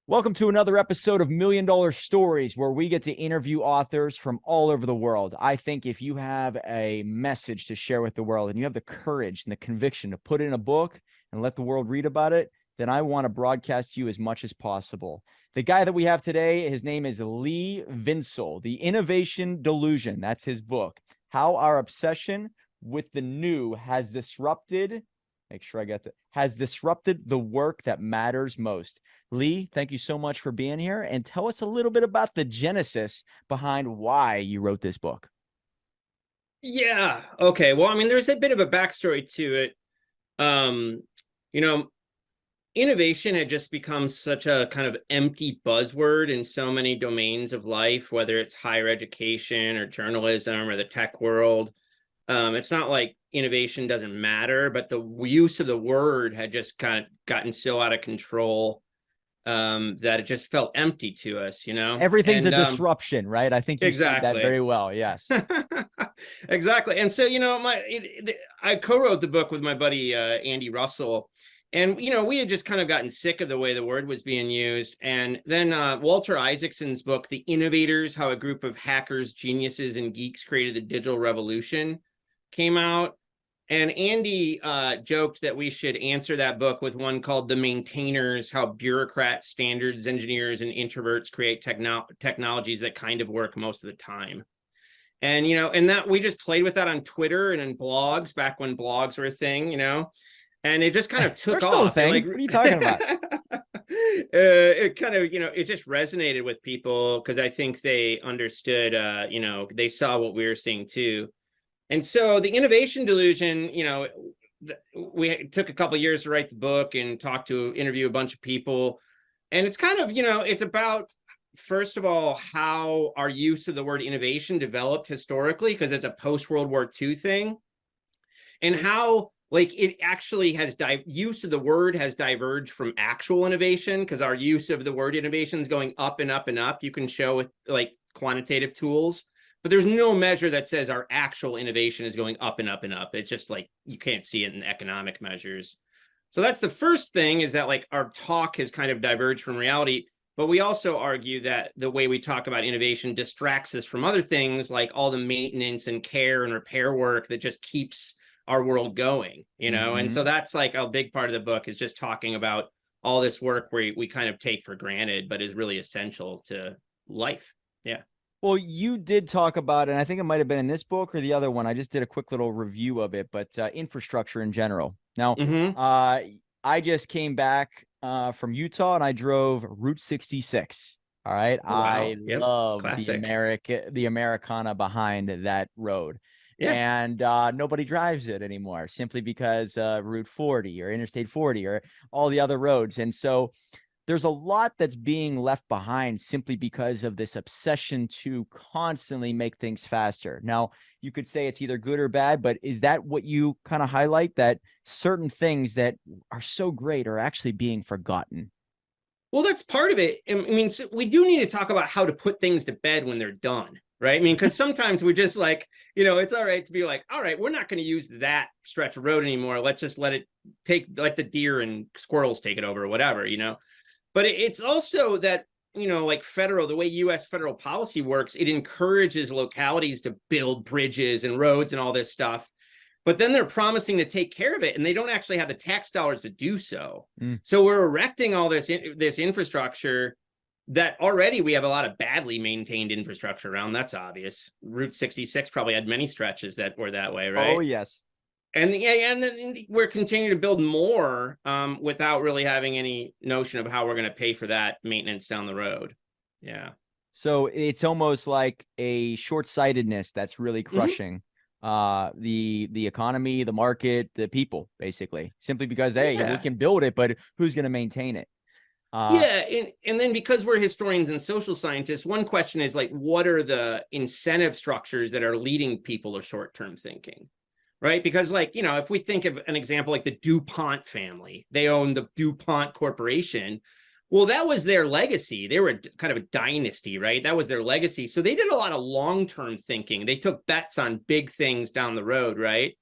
Welcome to another episode of Million Dollar Stories, where we get to interview authors from all over the world. I think if you have a message to share with the world and you have the courage and the conviction to put it in a book and let the world read about it, then I want to broadcast you as much as possible. The guy that we have today, his name is Lee Vinsel, The Innovation Delusion. That's his book. How our obsession with the new has disrupted the work that matters most. Lee, thank you so much for being here, and tell us a little bit about the genesis behind why you wrote this book. Yeah. Okay. Well, I mean, there's a bit of a backstory to it. You know, innovation had just become such a kind of empty buzzword in so many domains of life, whether it's higher education or journalism or the tech world. It's not like innovation doesn't matter, but the use of the word had just kind of gotten so out of control that it just felt empty to us, Everything's a disruption, right? I think you said that very well. Yes. Exactly. And so, I co-wrote the book with my buddy, Andy Russell. And, we had just kind of gotten sick of the way the word was being used. And then Walter Isaacson's book, The Innovators, How a Group of Hackers, Geniuses, and Geeks Created the Digital Revolution, came out. And Andy joked that we should answer that book with one called The Maintainers, How Bureaucrats, Standards Engineers, and Introverts Create Technologies That Kind of Work Most of the Time. And, and that we just played with that on Twitter and in blogs back when blogs were a thing, and it just kind of took off. Like, what are you talking about? It kind of, it just resonated with people because I think they understood, they saw what we were seeing too. And so the Innovation Delusion, we took a couple of years to write the book and interview a bunch of people. And it's kind of, it's about, first of all, how our use of the word innovation developed historically, because it's a post-World War II thing, and how it actually has use of the word has diverged from actual innovation, because our use of the word innovation is going up and up and up. You can show with quantitative tools. But there's no measure that says our actual innovation is going up and up and up. It's just you can't see it in economic measures. So that's the first thing, is that our talk has kind of diverged from reality. But we also argue that the way we talk about innovation distracts us from other things, like all the maintenance and care and repair work that just keeps our world going, Mm-hmm. And so that's a big part of the book, is just talking about all this work we kind of take for granted, but is really essential to life. Yeah. Well, you did talk about, and I think it might have been in this book or the other one, I just did a quick little review of it, but infrastructure in general. Now, Mm-hmm. I just came back from Utah and I drove Route 66. All right. Oh, wow. I love Classic. the Americana behind that road. Yeah. And nobody drives it anymore, simply because Route 40 or Interstate 40 or all the other roads. And so there's a lot that's being left behind simply because of this obsession to constantly make things faster. Now, you could say it's either good or bad, but is that what you kind of highlight, that certain things that are so great are actually being forgotten? Well, that's part of it. I mean, so we do need to talk about how to put things to bed when they're done, right? I mean, because sometimes we're just it's all right to be all right, we're not going to use that stretch of road anymore. Let's just let the deer and squirrels take it over or whatever, But it's also that, the way U.S. federal policy works, it encourages localities to build bridges and roads and all this stuff. But then they're promising to take care of it, and they don't actually have the tax dollars to do so. So we're erecting all this infrastructure that already we have a lot of badly maintained infrastructure around. That's obvious. Route 66 probably had many stretches that were that way, right? Oh, yes. And then we're continuing to build more without really having any notion of how we're going to pay for that maintenance down the road. Yeah. So it's almost like a short-sightedness that's really crushing the economy, the market, the people, basically, simply because, hey, we can build it, but who's going to maintain it? And then because we're historians and social scientists, one question is what are the incentive structures that are leading people to short-term thinking? Right? Because if we think of an example like the DuPont family, they own the DuPont Corporation. Well, that was their legacy. They were kind of a dynasty, right? That was their legacy. So they did a lot of long-term thinking. They took bets on big things down the road, right?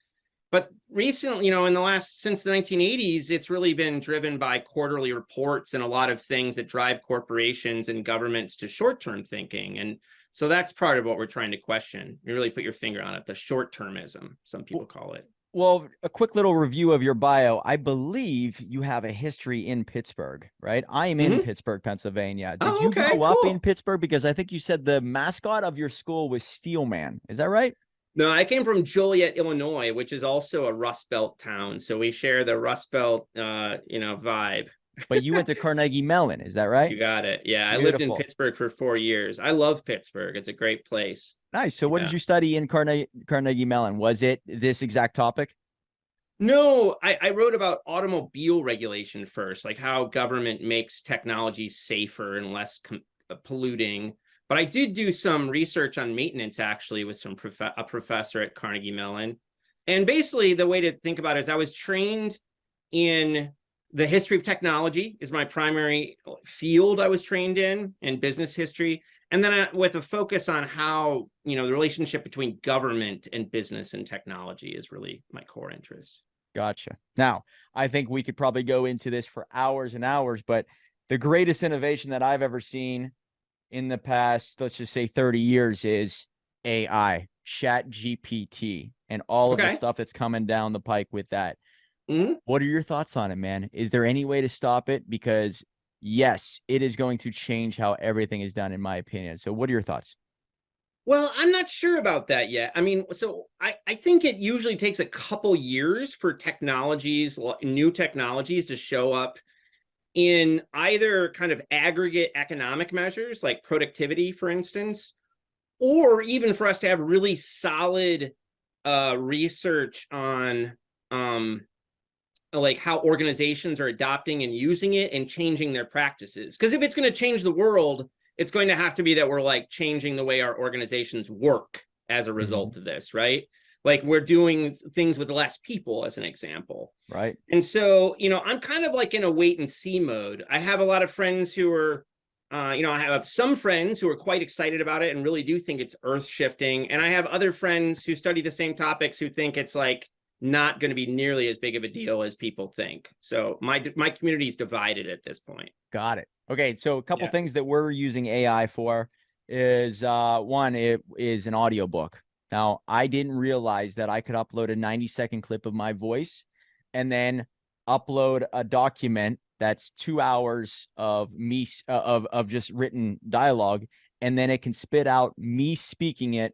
But recently, in the since the 1980s, it's really been driven by quarterly reports and a lot of things that drive corporations and governments to short-term thinking. And so that's part of what we're trying to question. You really put your finger on it, the short-termism, some people call it. Well, a quick little review of your bio. I believe you have a history in Pittsburgh, right? I am in Pittsburgh, Pennsylvania. Did you okay, grow up cool. in Pittsburgh? Because I think you said the mascot of your school was Steelman. Is that right? No, I came from Joliet, Illinois, which is also a Rust Belt town. So we share the Rust Belt, vibe. But you went to Carnegie Mellon. Is that right? You got it. Yeah, Beautiful. I lived in Pittsburgh for 4 years. I love Pittsburgh. It's a great place. Nice. So what did you study in Carnegie Mellon? Was it this exact topic? No, I wrote about automobile regulation first, like how government makes technology safer and less polluting. But I did do some research on maintenance, actually, with a professor at Carnegie Mellon. And basically, the way to think about it is I was trained in the history of technology is my primary field I was trained in, and business history. And then with a focus on how, the relationship between government and business and technology is really my core interest. Gotcha. Now, I think we could probably go into this for hours and hours, but the greatest innovation that I've ever seen in the past, let's just say 30 years, is AI, ChatGPT, and all of the stuff that's coming down the pike with that. What are your thoughts on it, man? Is there any way to stop it? Because yes, it is going to change how everything is done, in my opinion. So what are your thoughts? Well, I'm not sure about that yet. I mean, so I think it usually takes a couple years for new technologies to show up in either kind of aggregate economic measures like productivity, for instance, or even for us to have really solid research on like how organizations are adopting and using it and changing their practices. Because if it's going to change the world, it's going to have to be that we're like changing the way our organizations work as a result of this, right? Like we're doing things with less people, as an example. Right. And so, I'm kind of like in a wait and see mode. I have a lot of friends who are, I have some friends who are quite excited about it and really do think it's earth shifting. And I have other friends who study the same topics who think it's like not going to be nearly as big of a deal as people think. So my community is divided at this point. Got it. Okay. So a couple things that we're using AI for is one, it is an audiobook. Now, I didn't realize that I could upload a 90-second clip of my voice and then upload a document that's 2 hours of me of just written dialogue, and then it can spit out me speaking it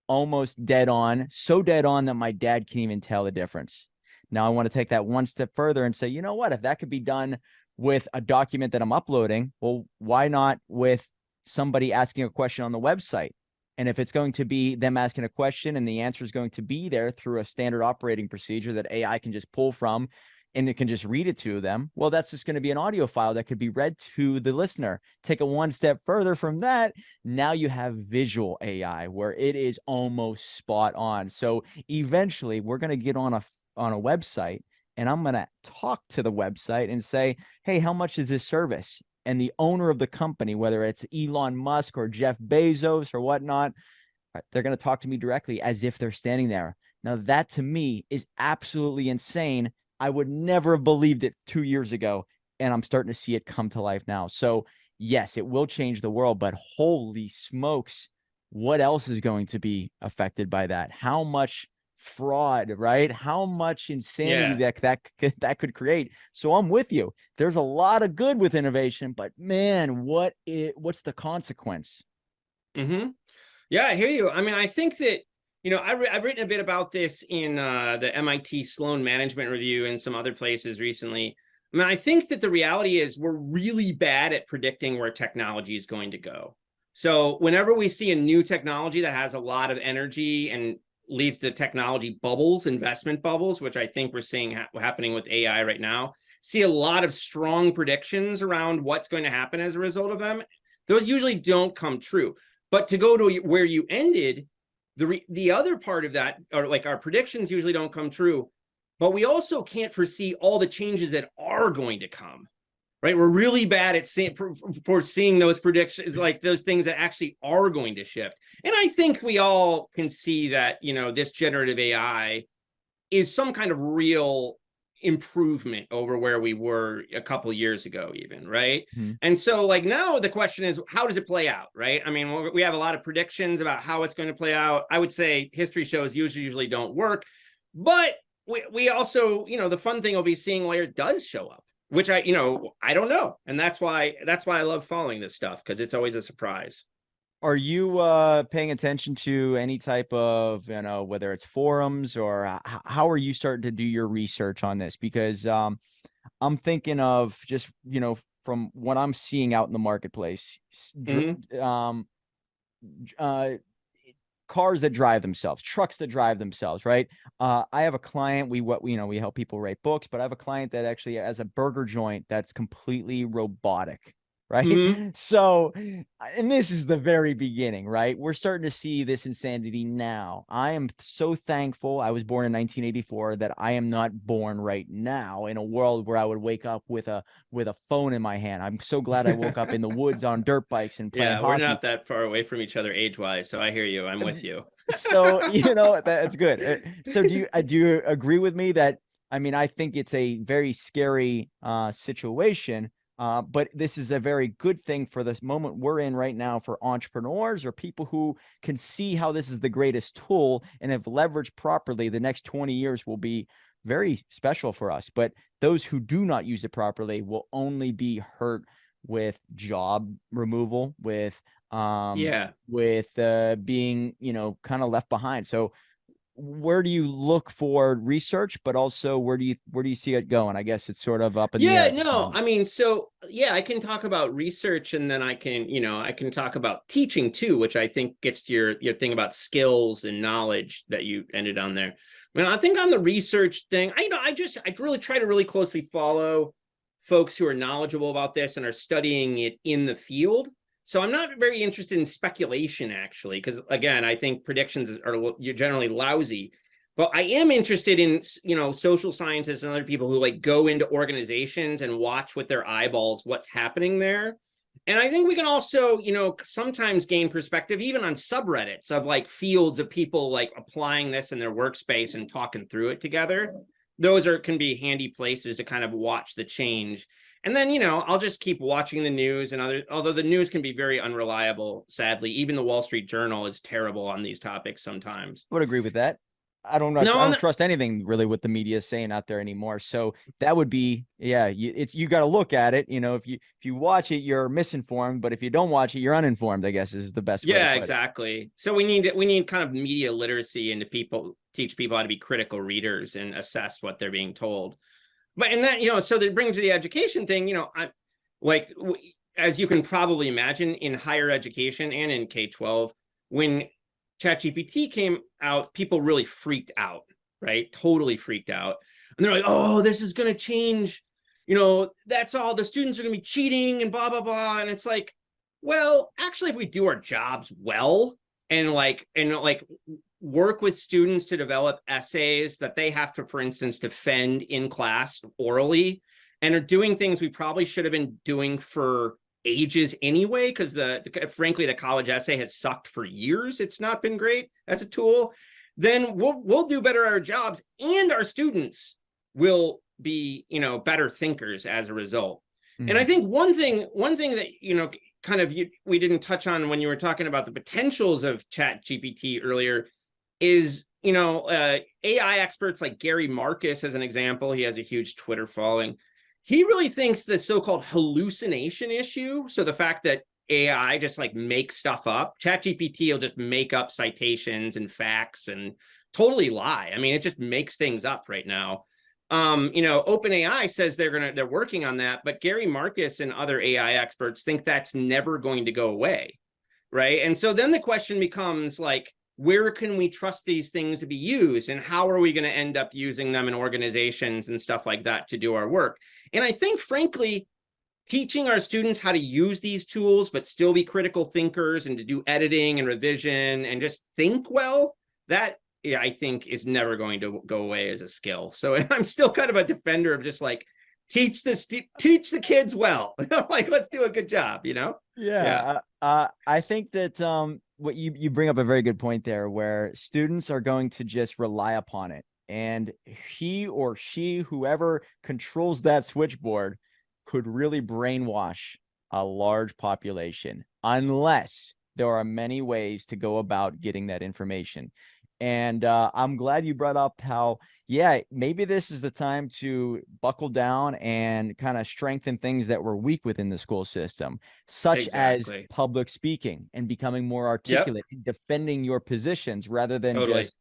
almost dead on, so dead on that my dad can't even tell the difference. Now, I want to take that one step further and say, you know what? If that could be done with a document that I'm uploading, well, why not with somebody asking a question on the website? And if it's going to be them asking a question and the answer is going to be there through a standard operating procedure that AI can just pull from and it can just read it to them, well, that's just going to be an audio file that could be read to the listener. Take it one step further from that. Now you have visual AI where it is almost spot on. So eventually we're going to get on a website and I'm going to talk to the website and say, hey, how much is this service? And the owner of the company, whether it's Elon Musk or Jeff Bezos or whatnot, they're going to talk to me directly as if they're standing there. Now, that to me is absolutely insane. I would never have believed it 2 years ago, and I'm starting to see it come to life now. So, yes, it will change the world, but holy smokes, what else is going to be affected by that? How much fraud, right? How much insanity that could create. So I'm with you. There's a lot of good with innovation, but man, what's the consequence? Yeah, I hear you. I mean, I think that, I've written a bit about this in the MIT Sloan Management Review and some other places recently. I mean, I think that the reality is we're really bad at predicting where technology is going to go. So whenever we see a new technology that has a lot of energy and leads to technology bubbles, investment bubbles, which I think we're seeing happening with AI right now, see a lot of strong predictions around what's going to happen as a result of them. Those usually don't come true. But to go to where you ended, the other part of that, or like our predictions usually don't come true, but we also can't foresee all the changes that are going to come. Right, we're really bad at foreseeing those predictions, like those things that actually are going to shift. And I think we all can see that, this generative AI is some kind of real improvement over where we were a couple years ago even, right? Mhm. And so like now the question is, how does it play out, right? I mean, we have a lot of predictions about how it's going to play out. I would say history shows usually don't work, but we also, the fun thing will be seeing where it does show up, which I don't know. And that's why I love following this stuff, because it's always a surprise. Are you paying attention to any type of, whether it's forums, or how are you starting to do your research on this? Because I'm thinking of just, from what I'm seeing out in the marketplace, cars that drive themselves, trucks that drive themselves, right? I have a client, we help people write books, but I have a client that actually has a burger joint that's completely robotic, right? Mhm. So, and this is the very beginning, right? We're starting to see this insanity now. I am so thankful I was born in 1984 that I am not born right now in a world where I would wake up with a phone in my hand. I'm so glad I woke up in the woods on dirt bikes and playing Yeah, we're hockey. not that far away from each other age-wise, so I hear you. I'm with you. So, that's good. So do you agree with me that, I mean, I think it's a very scary situation, but this is a very good thing for this moment we're in right now for entrepreneurs or people who can see how this is the greatest tool, and if leveraged properly, the next 20 years will be very special for us. But those who do not use it properly will only be hurt with job removal, with Yeah. being, kind of left behind. So where do you look for research, but also where do you see it going? I guess it's sort of up in the Yeah, air. no, I mean, so yeah, I can talk about research, and then I can talk about teaching too, which I think gets to your thing about skills and knowledge that you ended on there. I mean, I think on the research thing, I really try to really closely follow folks who are knowledgeable about this and are studying it in the field. So I'm not very interested in speculation, actually, because again, I think predictions are generally lousy. But I am interested in, social scientists and other people who like go into organizations and watch with their eyeballs what's happening there. And I think we can also, sometimes gain perspective even on subreddits of like fields of people like applying this in their workspace and talking through it together. Those can be handy places to kind of watch the change. And then, I'll just keep watching the news although the news can be very unreliable, sadly. Even the Wall Street Journal is terrible on these topics sometimes. I would agree with that. I don't know. No, I don't trust anything really what the media is saying out there anymore. So that would be, yeah, you got to look at it. If you watch it, you're misinformed, but if you don't watch it, you're uninformed, I guess is the best way to put exactly. So we need kind of media literacy, and to teach people how to be critical readers and assess what they're being told. But and that, so that brings to the education thing, I like, as you can probably imagine, in higher education and in K-12, when ChatGPT came out, people really freaked out, right? Totally freaked out. And they're like, oh, this is going to change. That's all. The students are going to be cheating and blah, blah, blah. And it's like, well, actually, if we do our jobs well and work with students to develop essays that they have to, for instance, defend in class orally, and are doing things we probably should have been doing for ages anyway, because frankly the college essay has sucked for years. It's not been great as a tool. Then we'll do better at our jobs, and our students will be better thinkers as a result. And I think one thing that we didn't touch on when you were talking about the potentials of ChatGPT earlier is AI experts like Gary Marcus, as an example. He has a huge Twitter following. He really thinks the so-called hallucination issue, so the fact that AI just like makes stuff up, ChatGPT will just make up citations and facts and totally lie. I mean, it just makes things up right now. OpenAI says they're working on that, but Gary Marcus and other AI experts think that's never going to go away, right? And so then the question becomes like, where can we trust these things to be used, and how are we going to end up using them in organizations and stuff like that to do our work? And I think, frankly, teaching our students how to use these tools, but still be critical thinkers and to do editing and revision and just think well, that I think is never going to go away as a skill. So I'm still kind of a defender of just like, teach the kids well. Like, let's do a good job, Yeah. I think that what you bring up a very good point there, where students are going to just rely upon it. and he or she, whoever controls that switchboard, could really brainwash a large population, unless there are many ways to go about getting that information. And I'm glad you brought up how, yeah, maybe this is the time to buckle down and kind of strengthen things that were weak within the school system, such as Exactly. public speaking and becoming more Yep. articulate, defending your positions rather than Totally. just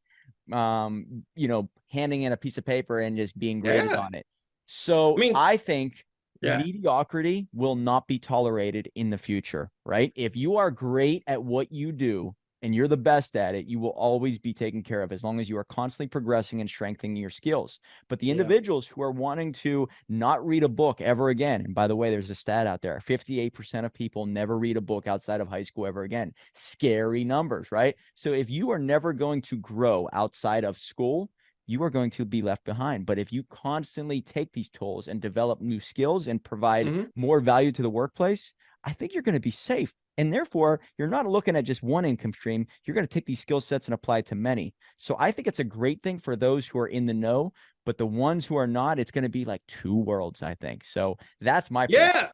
handing in a piece of paper and just being graded Yeah. on it. I So mean, I think yeah. mediocrity will not be tolerated in the future, right? If you are great at what you do and you're the best at it, you will always be taken care of as long as you are constantly progressing and strengthening your skills. But the Yeah. individuals who are wanting to not read a book ever again, and by the way, there's a stat out there, 58% of people never read a book outside of high school ever again. Scary numbers, right? So if you are never going to grow outside of school, you are going to be left behind. But if you constantly take these tools and develop new skills and provide Hmm. more value to the workplace, I think you're going to be safe. And therefore, you're not looking at just one income stream. You're going to take these skill sets and apply it to many. So I think it's a great thing for those who are in the know, but the ones who are not, it's going to be like two worlds, I think. So that's my prediction.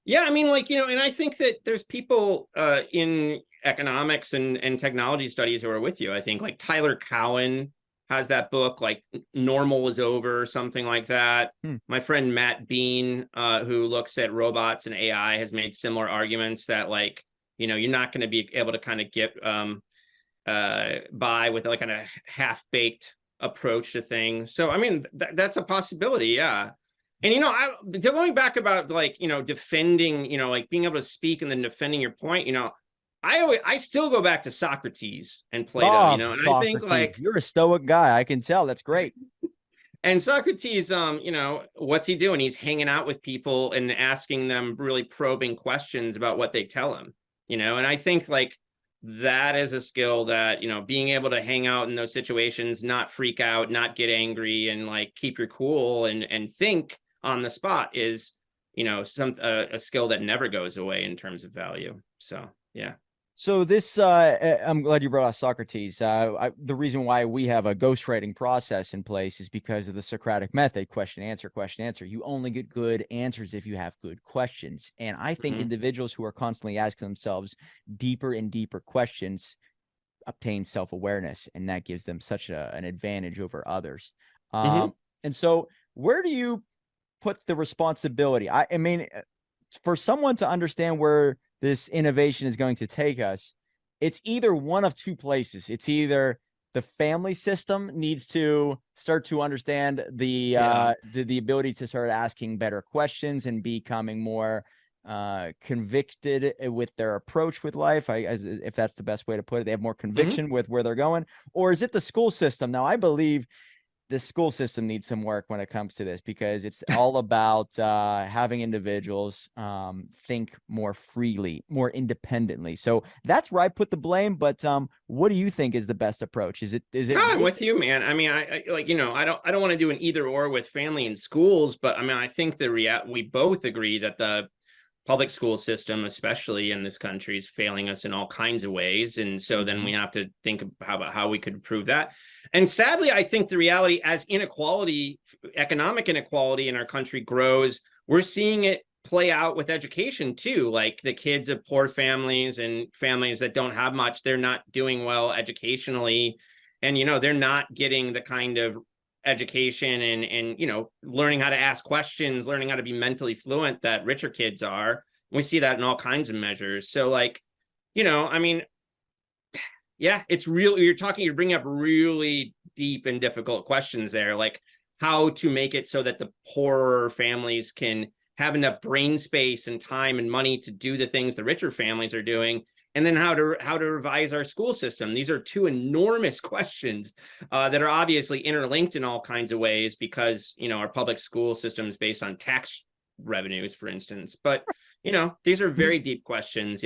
Yeah. Yeah. I mean, like, and I think that there's people in economics and technology studies who are with you. I think like Tyler Cowen has that book, like Normal is Over, something like that. Hmm. My friend Matt Bean, who looks at robots and AI, has made similar arguments that, like, you're not going to be able to kind of get by with like kind of half-baked approach to things. So I mean, that's a possibility. Yeah. And going back about, like, defending, like being able to speak and then defending your point, I still go back to Socrates and Plato, Oh, and I think, Socrates, like, you're a stoic guy. I can tell. That's great. and Socrates, what's he doing? He's hanging out with people and asking them really probing questions about what they tell him, and I think, like, that is a skill that, being able to hang out in those situations, not freak out, not get angry, and like keep your cool and think on the spot is, a skill that never goes away in terms of value. So, yeah. So this, I'm glad you brought up Socrates. The reason why we have a ghostwriting process in place is because of the Socratic method: question, answer, question, answer. You only get good answers if you have good questions. And I think Mhm. individuals who are constantly asking themselves deeper and deeper questions obtain self-awareness, and that gives them such an advantage over others. Mhm. And so where do you put the responsibility? I mean, for someone to understand where this innovation is going to take us, it's either one of two places. It's either the family system needs to start to understand Yeah. the ability to start asking better questions and becoming more convicted with their approach with life, if that's the best way to put it. They have more Mhm. conviction with where they're going. Or is it the school system? Now, I believe the school system needs some work when it comes to this, because it's all about having individuals think more freely, more independently. So that's where I put the blame. But what do you think is the best approach? Is it No, I'm really? with you, man. I mean, I like, I don't want to do an either or with family and schools, but I mean, I think we both agree that the public school system, especially in this country, is failing us in all kinds of ways. And so then Mhm. we have to think about how we could improve that. And sadly, I think the reality, as economic inequality in our country grows, we're seeing it play out with education too. Like, the kids of poor families and families that don't have much, they're not doing well educationally. And, they're not getting the kind of education and learning how to ask questions, learning how to be mentally fluent that richer kids are. We see that in all kinds of measures. So, like, I mean, yeah, it's real. You're bringing up really deep and difficult questions there, like how to make it so that the poorer families can have enough brain space and time and money to do the things the richer families are doing, and then how to revise our school system. These are two enormous questions that are obviously interlinked in all kinds of ways, because our public school system is based on tax revenues, for instance. But these are very deep questions.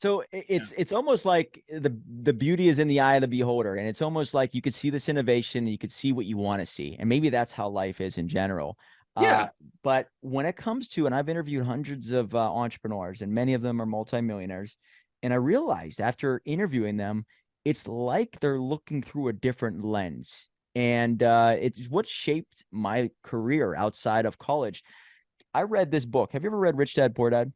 So Yeah. it's almost like the beauty is in the eye of the beholder, and it's almost like you could see this innovation and you could see what you want to see, and maybe that's how life is in general. Uh, Yeah. but when it comes to, and I've interviewed hundreds of entrepreneurs, and many of them are multimillionaires, and I realized after interviewing them, it's like they're looking through a different lens. And it's what shaped my career outside of college. I read this book. Have you ever read Rich Dad Poor Dad?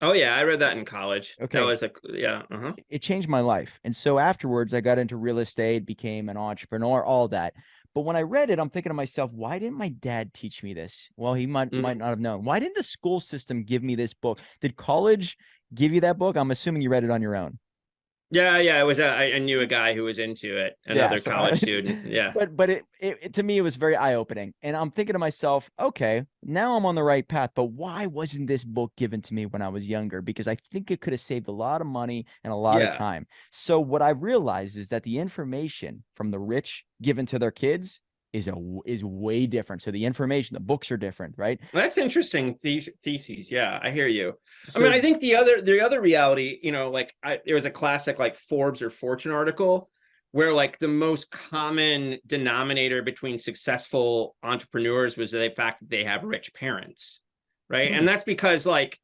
Oh yeah, I read that in college. That Okay. was yeah. It changed my life. And so afterwards, I got into real estate, became an entrepreneur, all that. But when I read it, I'm thinking to myself, why didn't my dad teach me this? Well, he might Mhm. not have known. Why didn't the school system give me this book? Did college give you that book? I'm assuming you read it on your own. Yeah, yeah. It was. I knew a guy who was into it. Yeah, Another so college student. Yeah. but to me it was very eye-opening, and I'm thinking to myself, okay, now I'm on the right path, but why wasn't this book given to me when I was younger? Because I think it could have saved a lot of money and a lot of Yeah. time. So what I realized is that the information from the rich given to their kids is way different. So the information, the books are different, right? That's interesting theses. Yeah, I hear you. I mean, So I think the other reality, like there was a classic like Forbes or Fortune article where like the most common denominator between successful entrepreneurs was the fact that they have rich parents, right? And that's because like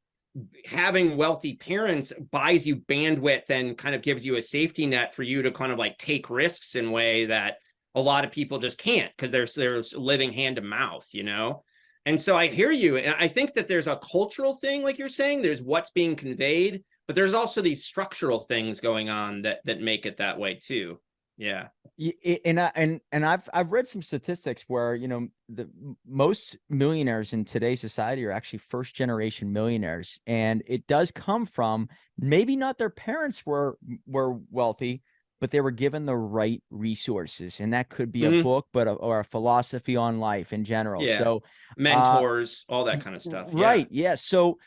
having wealthy parents buys you bandwidth and kind of gives you a safety net for you to kind of like take risks in a way that a lot of people just can't, because there's living hand to mouth, And so I hear you. And I think that there's a cultural thing, like you're saying, there's what's being conveyed, but there's also these structural things going on that make it that way too. Yeah. And I've read some statistics where the most millionaires in today's society are actually first generation millionaires, and it does come from maybe not their parents were wealthy, but they were given the right resources, and that could be a Mhm. book, or a philosophy on life in general. Yeah. So, Mentors, all that kind of stuff. Yeah. right, yeah. So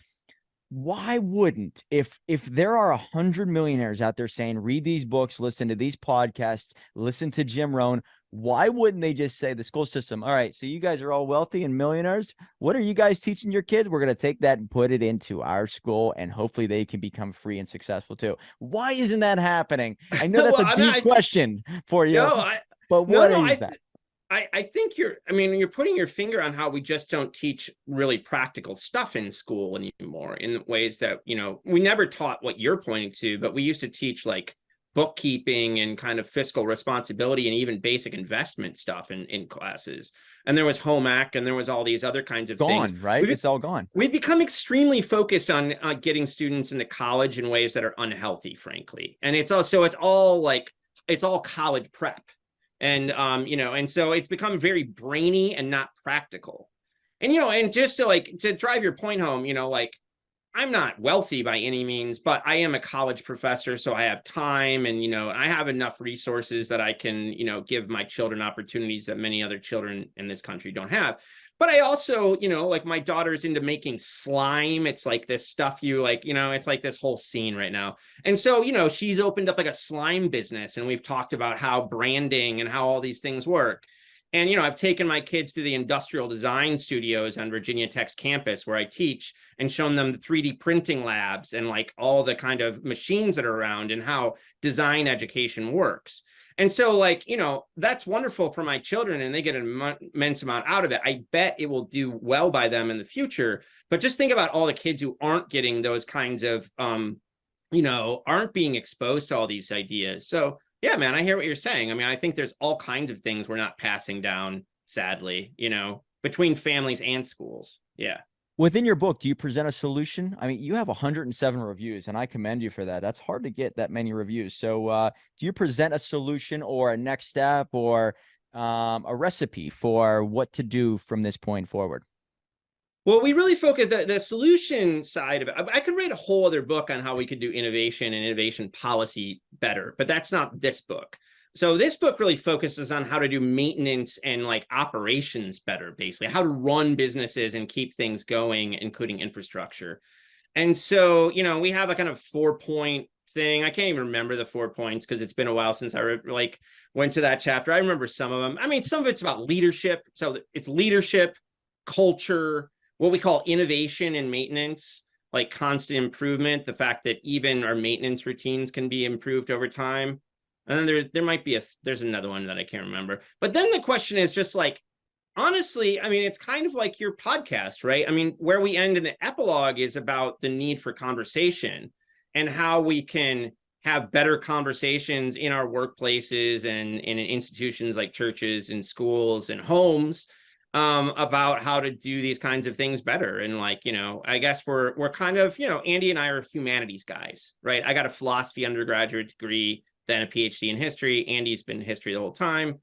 why wouldn't, if there are 100 millionaires out there saying read these books, listen to these podcasts, listen to Jim Rohn, why wouldn't they just say the school system, all right, so you guys are all wealthy and millionaires, what are you guys teaching your kids? We're going to take that and put it into our school, and hopefully they can become free and successful too. Why isn't that happening? I know that's Well, a I mean, deep question for you, no, but no, what no, is that? I think you're putting your finger on how we just don't teach really practical stuff in school anymore in ways that, we never taught what you're pointing to, but we used to teach like bookkeeping and kind of fiscal responsibility and even basic investment stuff in classes. And there was home ec and there was all these other kinds of things. Gone, right? It's all gone. We've become extremely focused on getting students into college in ways that are unhealthy, frankly. And it's all college prep. And and so it's become very brainy and not practical. And just to drive your point home, I'm not wealthy by any means, but I am a college professor, so I have time, and I have enough resources that I can give my children opportunities that many other children in this country don't have. But I also, like my daughter's into making slime. It's like this stuff it's like this whole scene right now. And so, she's opened up like a slime business, and we've talked about how branding and how all these things work. And, I've taken my kids to the industrial design studios on Virginia Tech's campus where I teach, and shown them the 3D printing labs and like all the kind of machines that are around and how design education works. And so that's wonderful for my children, and they get an immense amount out of it. I bet it will do well by them in the future. But just think about all the kids who aren't getting those kinds of, aren't being exposed to all these ideas. So yeah, man, I hear what you're saying. I mean, I think there's all kinds of things we're not passing down, sadly, between families and schools. Yeah. Within your book, do you present a solution? I mean, you have 107 reviews, and I commend you for that. That's hard to get that many reviews. So do you present a solution or a next step or a recipe for what to do from this point forward? Well, we really focus the solution side of it. I could write a whole other book on how we could do innovation and innovation policy better, but that's not this book. So this book really focuses on how to do maintenance and like operations better, basically how to run businesses and keep things going, including infrastructure. And so, we have a kind of 4-point thing. I can't even remember the 4 points because it's been a while since I went to that chapter. I remember some of them. I mean, some of it's about leadership. So it's leadership, culture, what we call innovation and maintenance, like constant improvement, the fact that even our maintenance routines can be improved over time. And then there might be there's another one that I can't remember. But then the question is just like, honestly, I mean, it's kind of like your podcast, right? I mean, where we end in the epilogue is about the need for conversation and how we can have better conversations in our workplaces and in institutions like churches and schools and homes about how to do these kinds of things better. And like, I guess we're kind of, Andy and I are humanities guys, right? I got a philosophy undergraduate degree, then a PhD in history. Andy's been in history the whole time.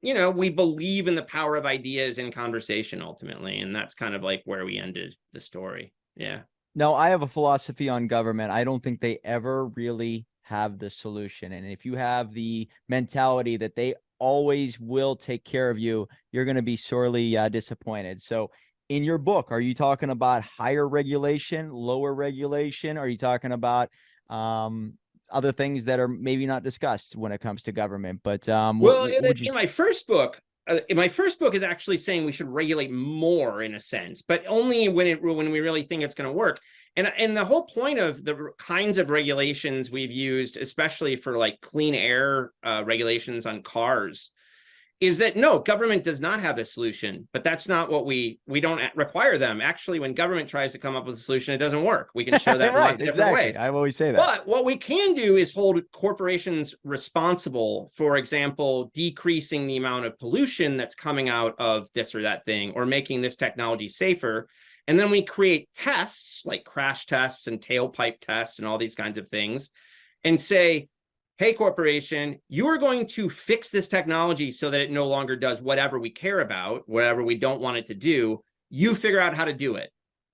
We believe in the power of ideas in conversation ultimately. And that's kind of like where we ended the story. Yeah. No, I have a philosophy on government. I don't think they ever really have the solution. And if you have the mentality that they always will take care of you, you're going to be sorely disappointed. So in your book, are you talking about higher regulation, lower regulation? Are you talking about other things that are maybe not discussed when it comes to government? But well, in my first book, is actually saying we should regulate more in a sense, but only when we really think it's going to work. And the whole point of the kinds of regulations we've used, especially for like clean air regulations on cars, is that no, government does not have the solution, but that's not what we don't require them. Actually, when government tries to come up with a solution, it doesn't work. We can show that right, in lots of different ways. I always say that. But what we can do is hold corporations responsible, for example, decreasing the amount of pollution that's coming out of this or that thing, or making this technology safer. And then we create tests like crash tests and tailpipe tests and all these kinds of things and say, hey, corporation, you are going to fix this technology so that it no longer does whatever we care about, whatever we don't want it to do. You figure out how to do it.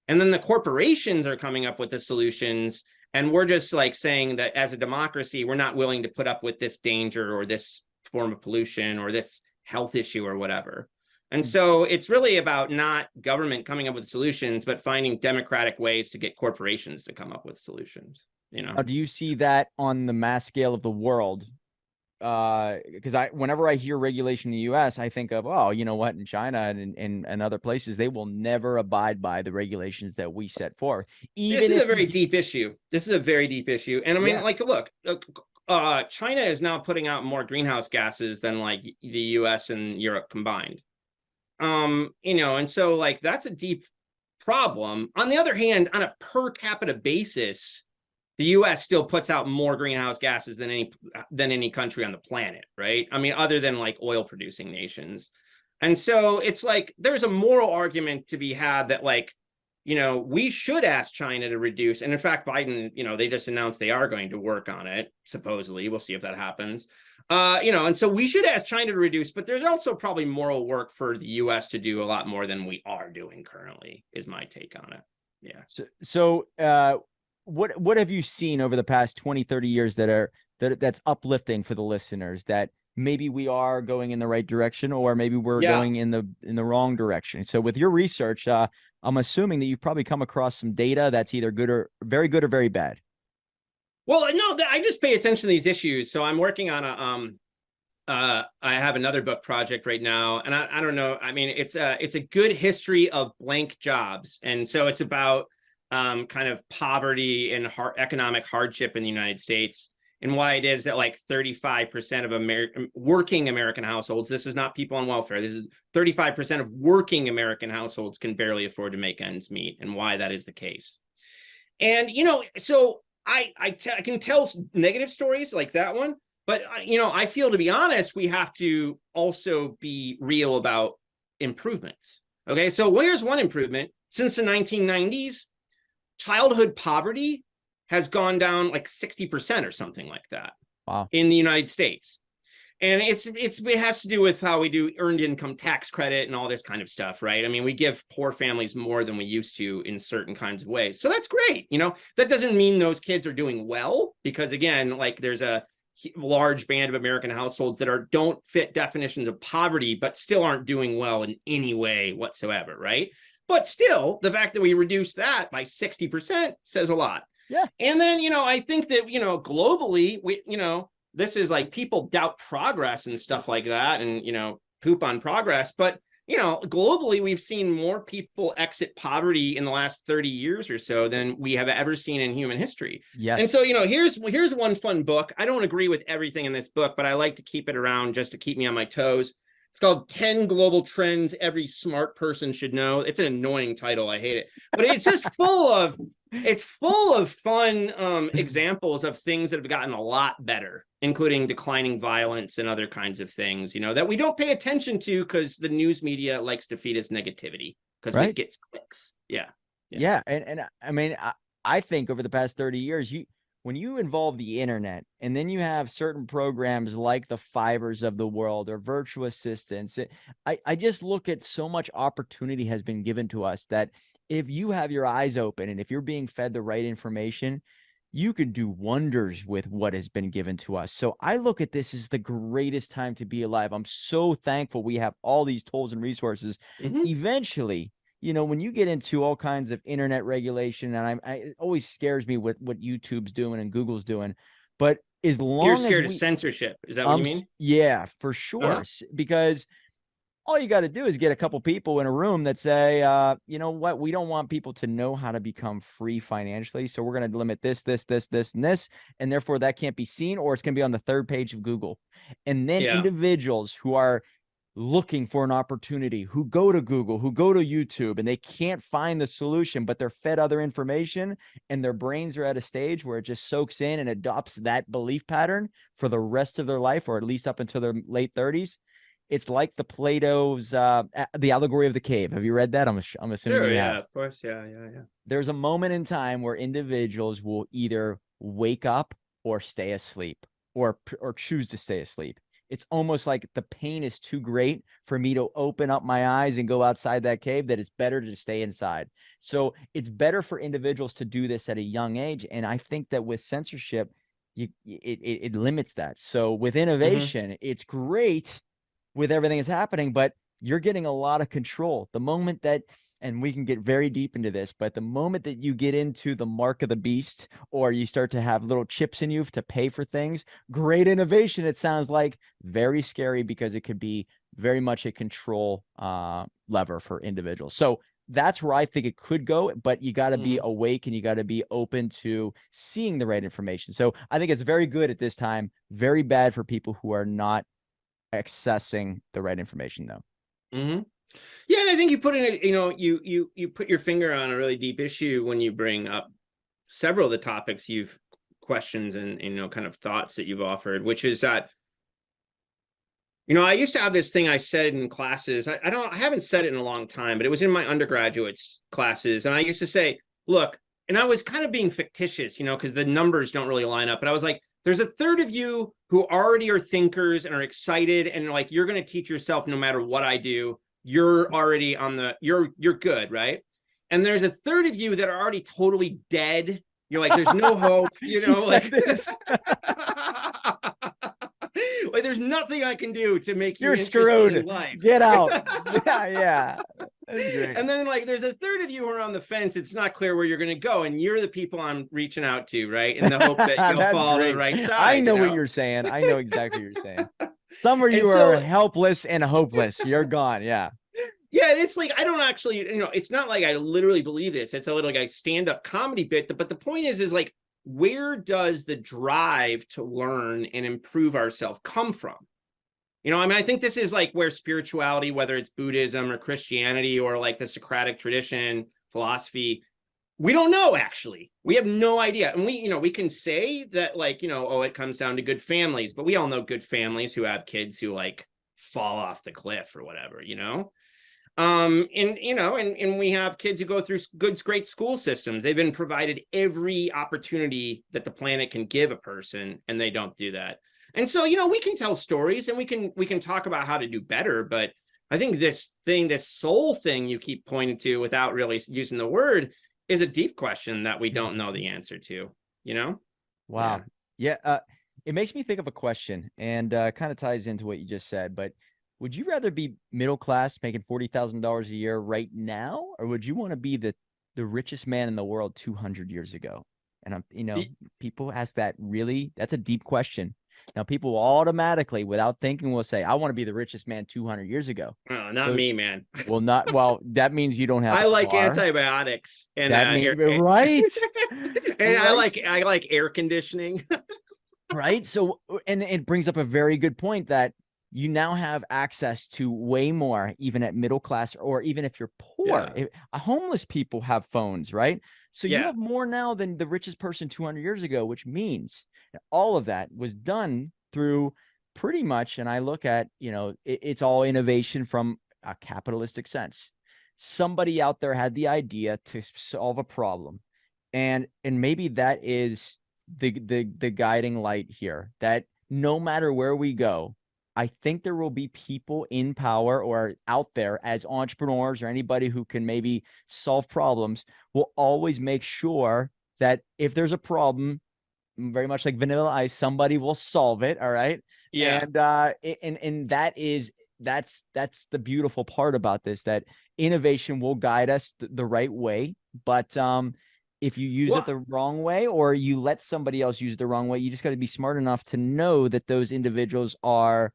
And then the corporations are coming up with the solutions. And we're just like saying that as a democracy, we're not willing to put up with this danger or this form of pollution or this health issue or whatever. And so it's really about not government coming up with solutions, but finding democratic ways to get corporations to come up with solutions. Now, do you see that on the mass scale of the world? Because whenever I hear regulation in the U.S., I think of, oh, you know what, in China and other places, they will never abide by the regulations that we set forth. This is a very deep issue. And I mean, like, look, China is now putting out more greenhouse gases than like the U.S. and Europe combined. And so like that's a deep problem. On the other hand, on a per capita basis, the US still puts out more greenhouse gases than any country on the planet, right? I mean, other than like oil producing nations. And so it's like there's a moral argument to be had that like, we should ask China to reduce. And in fact, Biden, they just announced they are going to work on it, supposedly. We'll see if that happens. And so we should ask China to reduce, but there's also probably moral work for the US to do a lot more than we are doing currently, is my take on it. Yeah. So what have you seen over the past 20, 30 years that's uplifting for the listeners, that maybe we are going in the right direction, or maybe we're going in the wrong direction? So with your research, I'm assuming that you've probably come across some data that's either good or very bad. Well, no, I just pay attention to these issues. So I'm working on I have another book project right now, and I don't know. I mean, it's a good history of blank jobs, and so it's about kind of poverty and economic hardship in the United States, and why it is that like 35% of working American households, this is not people on welfare, this is 35% of working American households can barely afford to make ends meet, and why that is the case. And, so I can tell negative stories like that one, but, I feel, to be honest, we have to also be real about improvements. Okay, so here's one improvement. Since the 1990s, childhood poverty has gone down like 60% or something like that. Wow. In the United States. And it has to do with how we do earned income tax credit and all this kind of stuff, right? I mean, we give poor families more than we used to in certain kinds of ways. So that's great. That doesn't mean those kids are doing well, because again, like there's a large band of American households that don't fit definitions of poverty, but still aren't doing well in any way whatsoever, right? But still, the fact that we reduced that by 60% says a lot. Yeah. And then, I think that, globally, this is like people doubt progress and stuff like that, and, poop on progress. But, globally, we've seen more people exit poverty in the last 30 years or so than we have ever seen in human history. Yes. And so, here's one fun book. I don't agree with everything in this book, but I like to keep it around just to keep me on my toes. It's called 10 Global Trends Every Smart Person Should Know. It's an annoying title. I hate it. But it's just full of it's full of fun examples of things that have gotten a lot better, including declining violence and other kinds of things, that we don't pay attention to because the news media likes to feed us negativity because Right. it gets clicks. Yeah. Yeah. And I mean, I think over the past 30 years, when you involve the internet and then you have certain programs like the Fivers of the world or virtual assistants, I just look at so much opportunity has been given to us that if you have your eyes open and if you're being fed the right information, you can do wonders with what has been given to us. So I look at this as the greatest time to be alive. I'm so thankful we have all these tools and resources. Mm-hmm. Eventually, when you get into all kinds of internet regulation, and it always scares me what YouTube's doing and Google's doing, but as You're long as scared of censorship. Is that what you mean? yeah, for sure. Because all you got to do is get a couple people in a room that say, you know what, we don't want people to know how to become free financially. So we're going to limit this, and this, and therefore that can't be seen, or it's going to be on the third page of Google. And then individuals who are looking for an opportunity, who go to Google, who go to YouTube, and they can't find the solution, but they're fed other information and their brains are at a stage where it just soaks in and adopts that belief pattern for the rest of their life, or at least up until their late 30s. It's like the Plato's, the allegory of the cave. Have you read that? I'm assuming you have. Of course. Yeah. There's a moment in time where individuals will either wake up or stay asleep, or choose to stay asleep. It's almost like the pain is too great for me to open up my eyes and go outside that cave, that it's better to stay inside. So it's better for individuals to do this at a young age. And I think that with censorship, it limits that. So with innovation, it's great with everything that's happening, but you're getting a lot of control. The moment that, and we can get very deep into this, but the moment that you get into the mark of the beast, or you start to have little chips in you to pay for things, great innovation, it sounds like, very scary, because it could be very much a control lever for individuals. So that's where I think it could go, but you got to be awake and you got to be open to seeing the right information. So I think it's very good at this time, very bad for people who are not accessing the right information, though. Yeah, and I think you put in you put your finger on a really deep issue when you bring up several of the topics you've questions and kind of thoughts that you've offered, which is that I used to have this thing I said in classes. I haven't said it in a long time, but it was in my undergraduate classes, and I used to say, look, and I was kind of being fictitious, because the numbers don't really line up, but I was like, there's a third of you who already are thinkers and are excited, and like, you're going to teach yourself no matter what I do. You're already you're good, right? And there's a third of you that are already totally dead. You're like, there's no hope, like this. Like, there's nothing I can do to make you screwed in life. Get out. Yeah. And then like, there's a third of you who are on the fence. It's not clear where you're going to go, and you're the people I'm reaching out to, right? In the hope that you'll fall to the right side. I know what you're saying. I know exactly what you're saying. Somewhere you are helpless and hopeless. You're gone. Yeah. Yeah, and it's like, I don't actually, it's not like I literally believe this. It's a little like a stand-up comedy bit. But the point is like, where does the drive to learn and improve ourselves come from? I think this is like where spirituality, whether it's Buddhism or Christianity or like the Socratic tradition, philosophy, we don't know, actually. We have no idea. And we can say that like, it comes down to good families, but we all know good families who have kids who like fall off the cliff or whatever, and we have kids who go through great school systems. They've been provided every opportunity that the planet can give a person, and they don't do that. And so, we can tell stories and we can talk about how to do better. But I think this soul thing you keep pointing to without really using the word is a deep question that we don't know the answer to, Wow. Yeah. It makes me think of a question, and kind of ties into what you just said, but would you rather be middle class making $40,000 a year right now, or would you want to be the richest man in the world 200 years ago? And people ask that. Really, that's a deep question. Now, people automatically, without thinking, will say, I want to be the richest man 200 years ago. Oh, not me, man. Well, that means you don't have I like antibiotics and that means, right. And right? I like air conditioning. Right. So, and it brings up a very good point that you now have access to way more, even at middle class, or even if you're poor. Homeless people have phones, right? So you have more now than the richest person 200 years ago, which means all of that was done through pretty much, and I look at, it's all innovation from a capitalistic sense. Somebody out there had the idea to solve a problem. And maybe that is the guiding light here, that no matter where we go, I think there will be people in power or out there as entrepreneurs or anybody who can maybe solve problems will always make sure that if there's a problem, very much like Vanilla Ice, somebody will solve it. All right. Yeah. And that's the beautiful part about this, that innovation will guide us the right way. But if you use it the wrong way, or you let somebody else use it the wrong way, you just got to be smart enough to know that those individuals are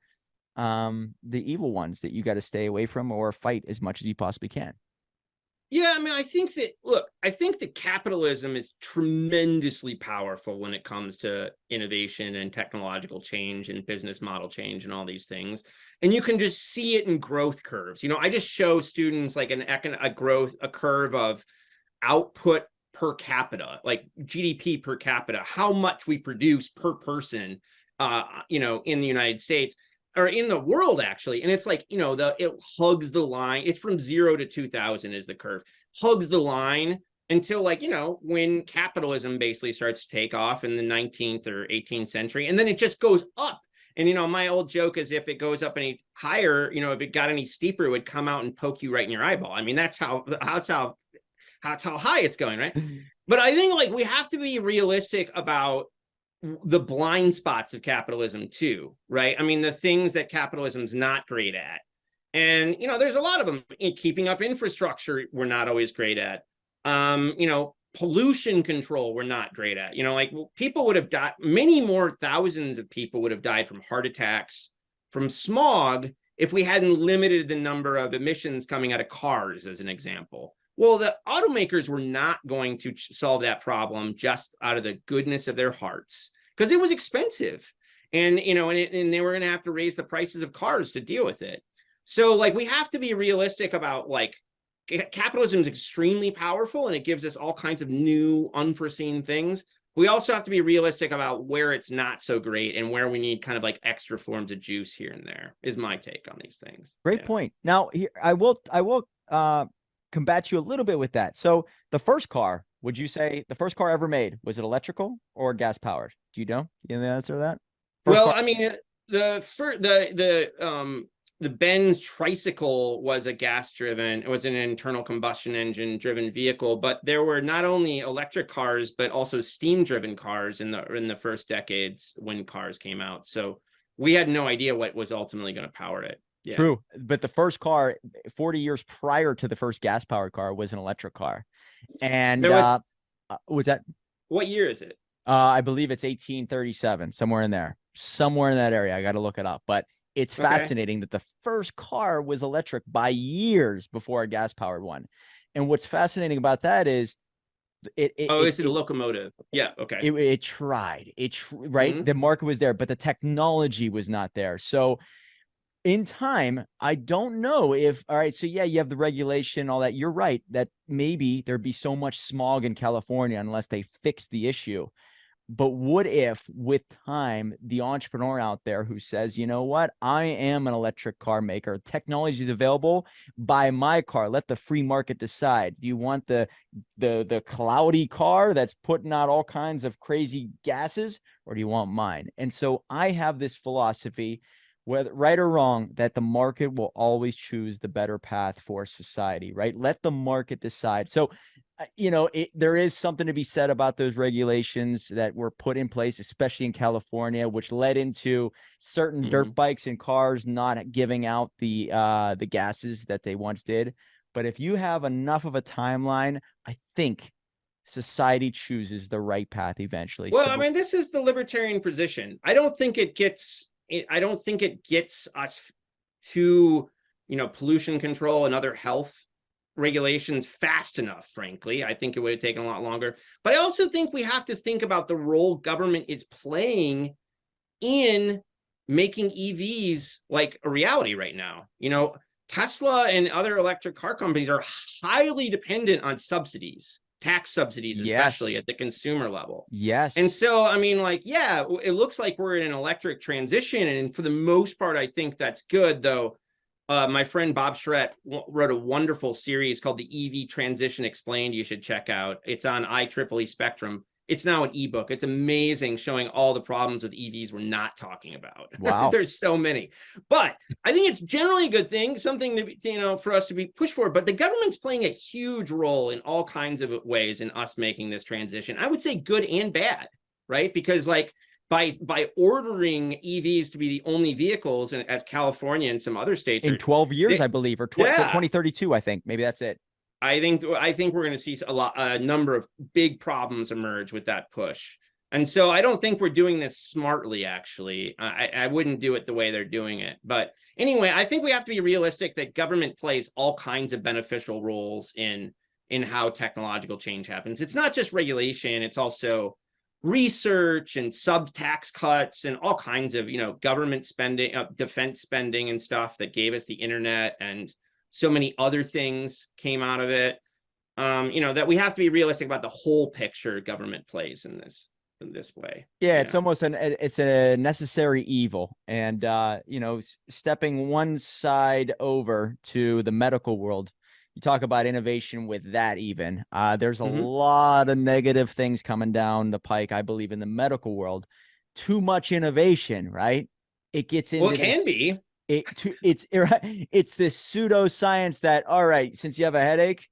the evil ones that you got to stay away from or fight as much as you possibly can. Yeah, I mean, I think that capitalism is tremendously powerful when it comes to innovation and technological change and business model change and all these things. And you can just see it in growth curves. I just show students like a curve of output per capita, like GDP per capita, how much we produce per person, in the United States. Or in the world, actually. And it's like, it hugs the line. It's from 0 to 2000 is the curve, hugs the line until like, when capitalism basically starts to take off in the 19th or 18th century. And then it just goes up. And, my old joke is if it goes up any higher, if it got any steeper, it would come out and poke you right in your eyeball. I mean, that's how high it's going, right? But I think like we have to be realistic about the blind spots of capitalism too, right? I mean, the things that capitalism's not great at. And, there's a lot of them. Keeping up infrastructure, we're not always great at. Pollution control, we're not great at. Like people would have died, many more thousands of people would have died from heart attacks, from smog, if we hadn't limited the number of emissions coming out of cars, as an example. Well, the automakers were not going to solve that problem just out of the goodness of their hearts, because it was expensive. And, and they were going to have to raise the prices of cars to deal with it. So like, we have to be realistic about like, capitalism is extremely powerful and it gives us all kinds of new unforeseen things. We also have to be realistic about where it's not so great and where we need kind of like extra forms of juice here and there, is my take on these things. Great point. Now, here, I will combat you a little bit with that. So the first car, would you say the first car ever made, was it electrical or gas powered? Do you know? You know the answer to that? I mean, the Benz tricycle was a gas driven, it was an internal combustion engine driven vehicle, but there were not only electric cars, but also steam driven cars in the first decades when cars came out. So we had no idea what was ultimately going to power it. Yeah. True. But the first car 40 years prior to the first gas powered car was an electric car. And was that, what year is it? I believe it's 1837, somewhere in that area. I got to look it up, but it's fascinating that the first car was electric by years before a gas powered one. And what's fascinating about that is it's a locomotive. Yeah. Okay. It tried, right. Mm-hmm. The market was there, but the technology was not there. So in time, I don't know if, all right, so yeah, you have the regulation, all that. You're right that maybe there'd be so much smog in California unless they fix the issue. But what if with time, the entrepreneur out there who says, you know what, I am an electric car maker, technology is available, buy my car, let the free market decide. Do you want the cloudy car that's putting out all kinds of crazy gases, or do you want mine? And so I have this philosophy, whether right or wrong, that the market will always choose the better path for society, right? Let the market decide. So, there is something to be said about those regulations that were put in place, especially in California, which led into certain dirt bikes and cars not giving out the gases that they once did. But if you have enough of a timeline, I think society chooses the right path eventually. Well, I mean, this is the libertarian position. I don't think it gets us to, pollution control and other health regulations fast enough, frankly. I think it would have taken a lot longer. But I also think we have to think about the role government is playing in making EVs like a reality right now. Tesla and other electric car companies are highly dependent on subsidies. tax subsidies, especially Yes. at the consumer level. And Yes. so, I mean, like, yeah, it looks like we're in an electric transition. And for the most part, I think that's good, though. My friend Bob Charette wrote a wonderful series called the EV Transition Explained. You should check out. It's on IEEE Spectrum. It's now an ebook. It's amazing, showing all the problems with EVs we're not talking about. Wow. There's so many, but I think it's generally a good thing, something to be, for us to be pushed for. But the government's playing a huge role in all kinds of ways in us making this transition. I would say good and bad, right? Because like by ordering EVs to be the only vehicles, and as California and some other states in 12 years, I believe, or 2032, I think. Maybe that's it. I think we're going to see a number of big problems emerge with that push. And so I don't think we're doing this smartly, actually. I wouldn't do it the way they're doing it. But anyway, I think we have to be realistic that government plays all kinds of beneficial roles in how technological change happens. It's not just regulation, it's also research and sub-tax cuts and all kinds of, government spending, defense spending and stuff that gave us the internet, and so many other things came out of it. That we have to be realistic about the whole picture government plays in this way. Yeah, it's almost it's a necessary evil. And stepping one side over to the medical world, you talk about innovation with that. Even there's a lot of negative things coming down the pike, I believe, in the medical world. Too much innovation, right? It gets into it can be. It's this pseudoscience that, all right, since you have a headache,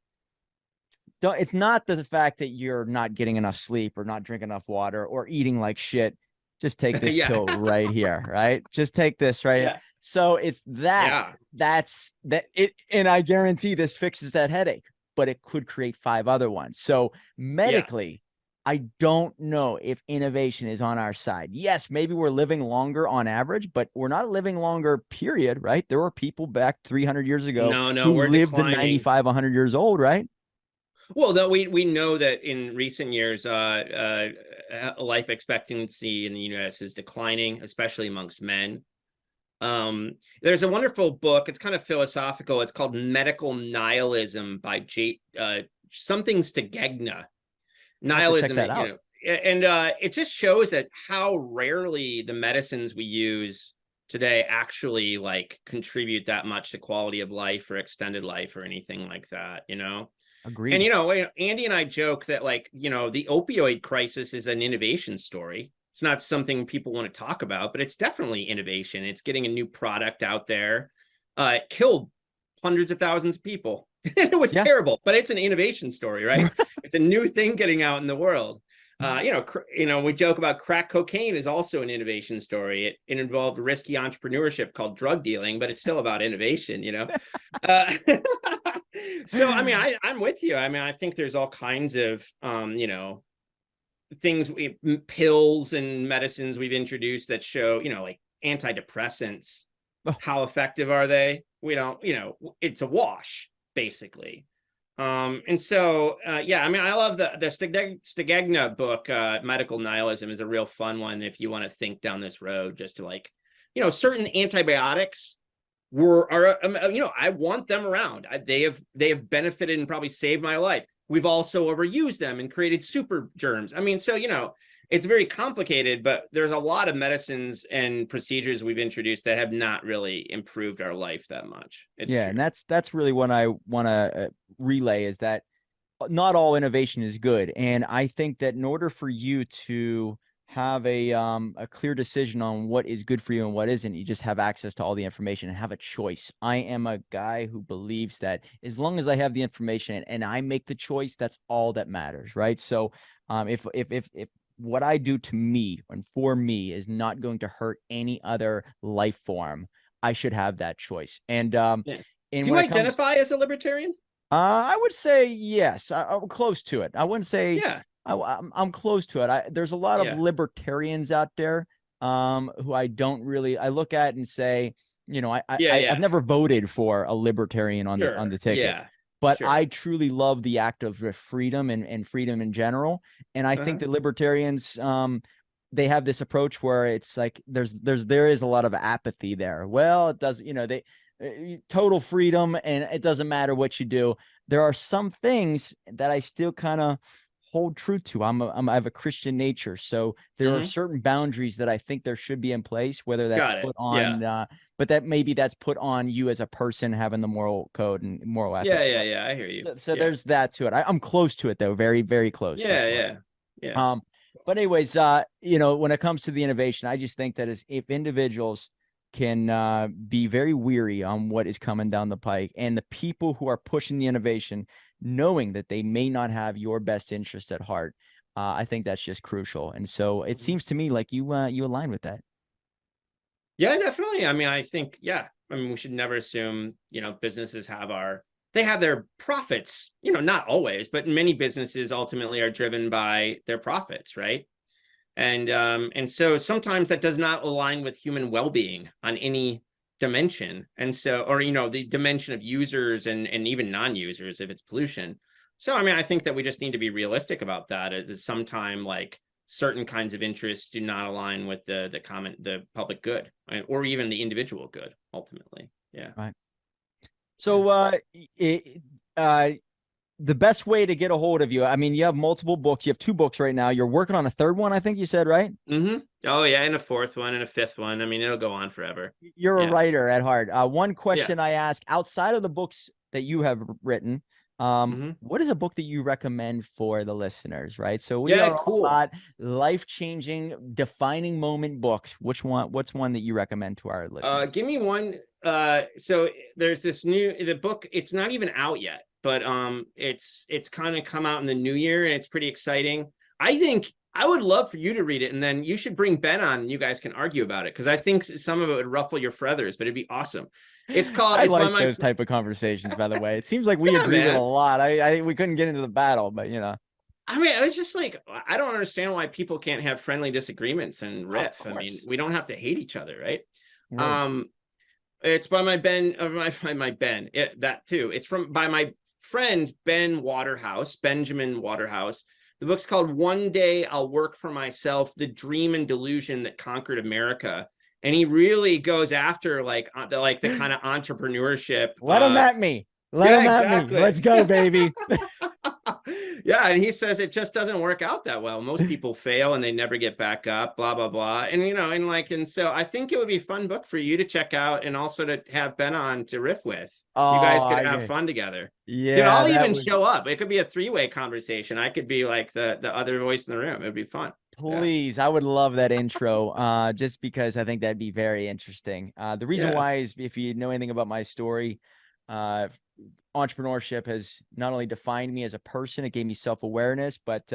it's not the fact that you're not getting enough sleep or not drinking enough water or eating like shit. Just take this pill right here, right? Just take this right here. So it's that's it. And I guarantee this fixes that headache, but it could create 5 other ones. So medically, I don't know if innovation is on our side. Yes, maybe we're living longer on average, but we're not living longer, period, right? There were people back 300 years ago who lived to 95, 100 years old, right? Well, no, we know that in recent years, life expectancy in the U.S. is declining, especially amongst men. There's a wonderful book. It's kind of philosophical. It's called Medical Nihilism by something Stegegna. Nihilism, and it just shows that how rarely the medicines we use today actually like contribute that much to quality of life or extended life or anything like that. Agreed. And Andy and I joke that the opioid crisis is an innovation story. It's not something people want to talk about, but it's definitely innovation. It's getting a new product out there. It killed hundreds of thousands of people. It was terrible, but it's an innovation story, right? It's a new thing getting out in the world. We joke about crack cocaine is also an innovation story. It involved risky entrepreneurship called drug dealing, but it's still about innovation, So, I mean, I'm with you. I mean, I think there's all kinds of, things, pills and medicines we've introduced that show, like antidepressants. How effective are they? We don't, it's a wash, basically. And so, I mean, I love the Stegegna book, Medical Nihilism is a real fun one if you want to think down this road, just to certain antibiotics I want them around. They have benefited and probably saved my life. We've also overused them and created super germs. I mean, so, it's very complicated, but there's a lot of medicines and procedures we've introduced that have not really improved our life that much. It's true. And that's really what I want to relay, is that not all innovation is good. And I think that in order for you to have a clear decision on what is good for you and what isn't, you just have access to all the information and have a choice. I am a guy who believes that as long as I have the information and I make the choice, that's all that matters, right? So if what I do to me and for me is not going to hurt any other life form, I should have that choice. And do you identify as a libertarian? I would say yes. I'm close to it. I wouldn't say I'm close to it. There's a lot of libertarians out there who I don't really, I look at and say, I've never voted for a libertarian on the ticket. But I truly love the act of freedom and freedom in general. And I think that libertarians, they have this approach where it's like there is a lot of apathy there. Well, it does, total freedom and it doesn't matter what you do. there are some things that I still kind of hold true to. I have a Christian nature, so there are certain boundaries that I think there should be in place, whether that's Got it. put on, but that maybe that's put on you as a person having the moral code and moral ethics. Yeah. I hear you. So there's that to it. I'm close to it though, very, very close. Yeah. But anyways, when it comes to the innovation, I just think that if individuals can be very weary on what is coming down the pike, and the people who are pushing the innovation, knowing that they may not have your best interest at heart, I think that's just crucial. And so it seems to me like you align with that. Yeah, definitely. I mean, I think, we should never assume, businesses they have their profits, not always, but many businesses ultimately are driven by their profits, right? And so sometimes that does not align with human well-being on any dimension. And so, or, the dimension of users and even non-users if it's pollution. So, I mean, I think that we just need to be realistic about that. Sometimes like certain kinds of interests do not align with the public good, or even the individual good ultimately. Yeah. Right. So, the best way to get a hold of you, I mean, you have multiple books. You have 2 books right now. You're working on a 3rd one, I think you said, right? Oh, yeah, and a 4th one and a 5th one. I mean, it'll go on forever. You're a writer at heart. One question I ask, outside of the books that you have written, what is a book that you recommend for the listeners, right? So we are all about life-changing, defining moment books. What's one that you recommend to our listeners? Give me one. So there's the book, it's not even out yet, but it's kind of come out in the new year, and it's pretty exciting. I think I would love for you to read it, and then you should bring Ben on and you guys can argue about it, because I think some of it would ruffle your feathers, but it'd be awesome. It's called, I like those type of conversations, by the way. It seems like we agree with a lot. We couldn't get into the battle, but I mean, it's just like, I don't understand why people can't have friendly disagreements and riff. I mean, we don't have to hate each other, right? It's by my Ben, that too. It's by my friend Benjamin Waterhouse. The book's called One Day I'll Work for Myself: The Dream and Delusion That Conquered America. And he really goes after the kind of entrepreneurship. Let him at me. Let him at me. Let's go, baby. Yeah, and he says it just doesn't work out that well. Most people fail and they never get back up, blah, blah, blah. And, and so I think it would be a fun book for you to check out, and also to have Ben on to riff with. You guys could have fun together. Yeah. Dude, I'll even show up. It could be a 3-way conversation. I could be like the other voice in the room. It'd be fun. Please. I would love that intro, just because I think that'd be very interesting. The reason why is, if you know anything about my story, entrepreneurship has not only defined me as a person, it gave me self-awareness, but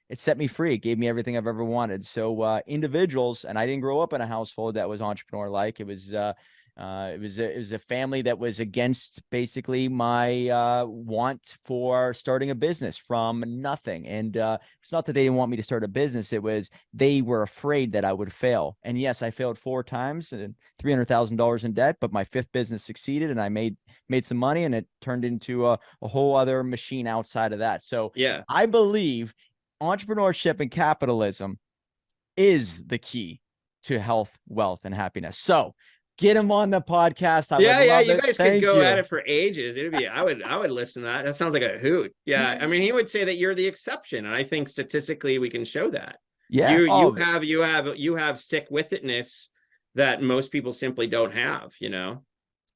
it set me free. It gave me everything I've ever wanted. So individuals, and I didn't grow up in a household that was entrepreneur-like. It was a family that was against basically my want for starting a business from nothing. And it's not that they didn't want me to start a business. It was they were afraid that I would fail. And yes, I failed 4 times and $300,000 in debt, but my 5th business succeeded, and I made some money, and it turned into a whole other machine outside of that. So I believe entrepreneurship and capitalism is the key to health, wealth, and happiness. So get him on the podcast. You guys could go at it for ages. I would listen to that. That sounds like a hoot. Yeah. I mean, he would say that you're the exception, and I think statistically we can show that. Yeah. You have stick with itness that most people simply don't have,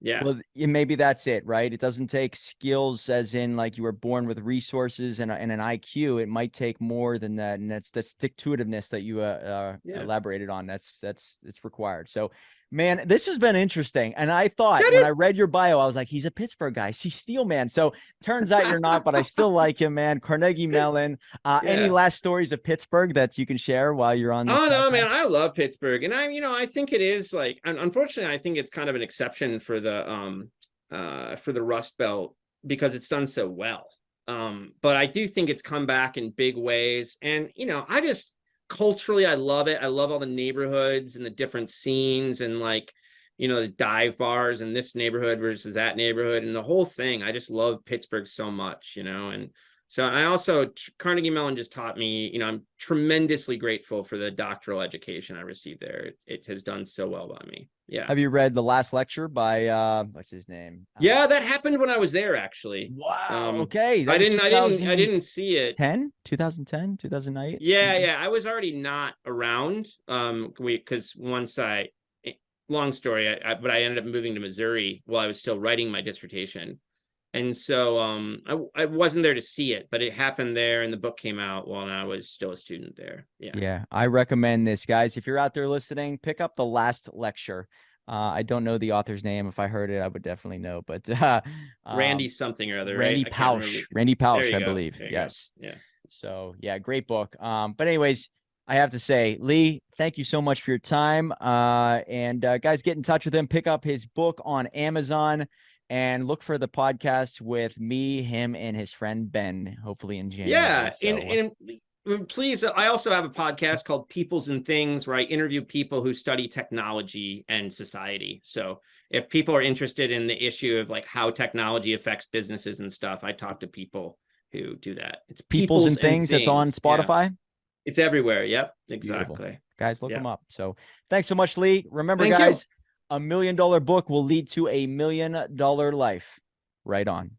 Yeah. Well, maybe that's it, right? It doesn't take skills as in like you were born with resources and an IQ. It might take more than that. And that's the stick-to-itiveness that you elaborated on. It's required. So, man, this has been interesting. And I thought when I read your bio, I was like, he's a Pittsburgh guy. See, Steel Man. So turns out you're not, but I still like him, man. Carnegie Mellon. Any last stories of Pittsburgh that you can share while you're on this? Oh, no, man, I love Pittsburgh. And I think it is like, unfortunately, I think it's kind of an exception for the Rust Belt, because it's done so well. But I do think it's come back in big ways. And, culturally, I love it. I love all the neighborhoods and the different scenes, and the dive bars in this neighborhood versus that neighborhood, and the whole thing. I just love Pittsburgh so much, and So, and I also, Carnegie Mellon just taught me, I'm tremendously grateful for the doctoral education I received there. It has done so well by me. Yeah. Have you read The Last Lecture by what's his name? Yeah, that happened when I was there, actually. Wow. Okay. I didn't see it. 2010, 2009. Yeah. I was already not around. Because long story, but I ended up moving to Missouri while I was still writing my dissertation. And so I wasn't there to see it, but it happened there, and the book came out while I was still a student there. Yeah, I recommend this, guys. If you're out there listening, pick up The Last Lecture. I don't know the author's name. If I heard it, I would definitely know. But Randy something or other, Randy right? Pausch. Randy Pausch, I go. believe. Yes. Yeah. So yeah, great book. But anyways, I have to say, Lee, thank you so much for your time. And guys, get in touch with him. Pick up his book on Amazon. And look for the podcast with me, him, and his friend Ben, hopefully in January. Yeah, so. and please, I also have a podcast called Peoples and Things, where I interview people who study technology and society. So if people are interested in the issue of like how technology affects businesses and stuff, I talk to people who do that. It's Peoples and Things. It's on Spotify. Yeah. It's everywhere. Yep, exactly. Beautiful. Guys, look them up. So thanks so much, Lee. Remember, guys, $1 million book will lead to $1 million life. Right on.